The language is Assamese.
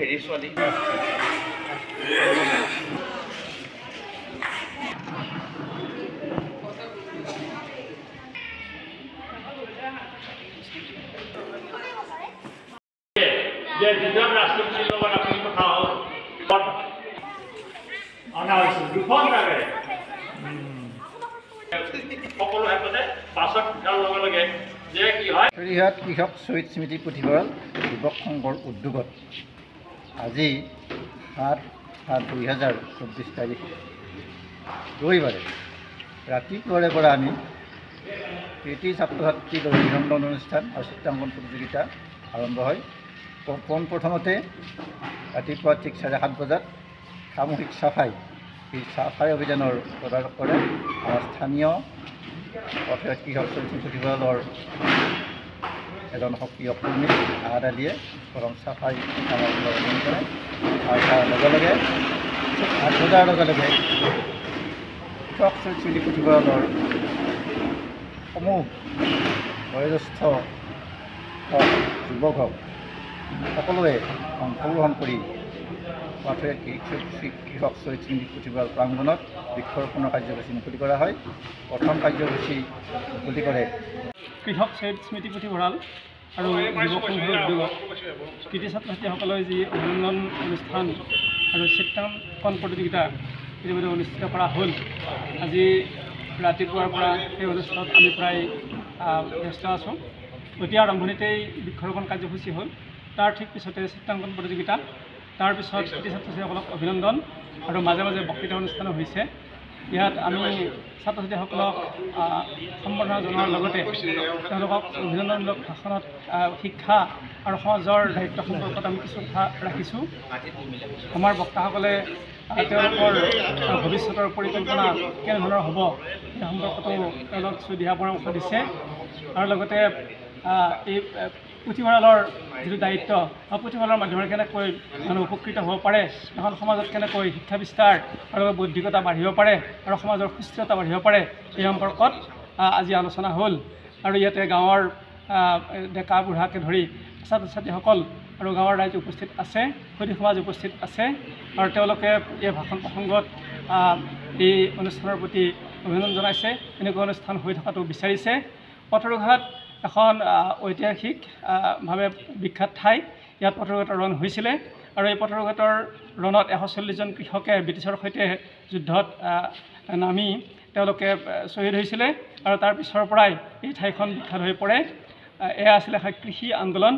হেৰি ছোৱালী যে দুজন ৰাষ্ট্ৰপতিৰ লগত আপুনি কথা হ'ল অনা হৈছিল দুখন লাগে সকলো হেততে পাছত তাৰ লগে লগে যে কি হয় চৰিহাট কৃষক শ্বহীদ স্মৃতি পুথিভঁৰাল যুৱক সংঘৰ উদ্যোগত আজি ৭/৭/২০২৪ তাৰিখ ৰবিবাৰে ৰাতিপুৱাৰে পৰা আমি কৃতি ছাত্ৰ ছাত্ৰীৰ অভিনন্দন অনুষ্ঠান আৰু চিত্ৰাংকন প্ৰতিযোগিতা আৰম্ভ হয়। পোনপ্ৰথমতে ৰাতিপুৱা ঠিক ৭:৩০ বজাত সামূহিক চাফাই এই চাফাই অভিযানৰ তদাৰক কৰে আমাৰ স্থানীয় পথাৰত কৃষক শ্বহীদ পুথিভঁৰালৰ এজন সক্ৰিয় কৰ্মী আহাদ আলীয়ে প্ৰথম চাফাই কামৰ অৱলম্বন কৰে আৰু তাৰ লগে লগে ৮ বজাৰ লগে লগে কৃষক শ্বহীদ স্মৃতি পুথিভঁৰালৰ সমূহ বয়োজ্যেষ্ঠ হওক যুৱক হওক সকলোৱে অংশগ্ৰহণ কৰি পাথৰীয়া কৃষক শ্বহীদ স্মৃতি পুথিভঁৰাল প্ৰাংগণত বৃক্ষৰোপণৰ কাৰ্যসূচী মুকলি কৰা হয়। প্ৰথম কাৰ্যসূচী মুকলি কৰে কৃষক শ্বহীদ স্মৃতি পুথিভঁৰাল আৰু যুৱক সংঘৰ উদ্যোগত কৃতি ছাত্ৰ ছাত্ৰীসকলৰ যি অভিনন্দন অনুষ্ঠান আৰু চিত্ৰাংকন প্ৰতিযোগিতা ইতিমধ্যে অনুষ্ঠিত কৰা হ'ল। আজি ৰাতিপুৱাৰ পৰা এই অনুষ্ঠানত আমি প্ৰায় ব্যস্ত আছোঁ। অতি আৰম্ভণিতেই বৃক্ষৰোপণ কাৰ্যসূচী হ'ল, তাৰ ঠিক পিছতে চিত্ৰাংকন প্ৰতিযোগিতা, তাৰপিছত কৃতি ছাত্ৰ ছাত্ৰীসকলক অভিনন্দন আৰু মাজে মাজে বক্তৃতা অনুষ্ঠানো হৈছে। ইয়াত আমি ছাত্ৰ ছাত্ৰীসকলক সম্বৰ্ধনা জনোৱাৰ লগতে তেওঁলোকক অভিনন্দনমূলক ভাষণত শিক্ষা আৰু সমাজৰ দায়িত্ব সম্পৰ্কত আমি কিছু কথা ৰাখিছোঁ। আমাৰ বক্তাসকলে তেওঁলোকৰ ভৱিষ্যতৰ পৰিকল্পনা কেনেধৰণৰ হ'ব সেই সম্পৰ্কতো তেওঁলোক কিছু দিহা পৰামৰ্শ দিছে আৰু লগতে এই পুথিভঁৰালৰ যিটো দায়িত্ব পুথিভঁৰালৰ মাধ্যমেৰে কেনেকৈ মানুহ উপকৃত হ'ব পাৰে, এখন সমাজত কেনেকৈ শিক্ষা বিস্তাৰ আৰু বৌদ্ধিকতা বাঢ়িব পাৰে আৰু সমাজৰ সুস্থিৰতা বাঢ়িব পাৰে এই সম্পৰ্কত আজি আলোচনা হ'ল। আৰু ইয়াতে গাঁৱৰ ডেকা বুঢ়াকে ধৰি ছাত্ৰ ছাত্ৰীসকল আৰু গাঁৱৰ ৰাইজ উপস্থিত আছে, সৈনিক সমাজ উপস্থিত আছে আৰু তেওঁলোকে এই ভাষণ প্ৰসংগত এই অনুষ্ঠানৰ প্ৰতি অভিনন্দন জনাইছে। এনেকুৱা অনুষ্ঠান হৈ থকাটো বিচাৰিছে। পথৰুঘাট এখন ঐতিহাসিকভাৱে বিখ্যাত ঠাই। ইয়াত পথৰুঘাটৰ ৰণ হৈছিলে আৰু এই পথৰুঘাটৰ ৰণত ১৪০জন কৃষকে ব্ৰিটিছৰ সৈতে যুদ্ধত নামি তেওঁলোকে শ্বহীদ হৈছিলে আৰু তাৰ পিছৰ পৰাই এই ঠাইখন বিখ্যাত হৈ পৰে। এয়া আছিলে কৃষি আন্দোলন।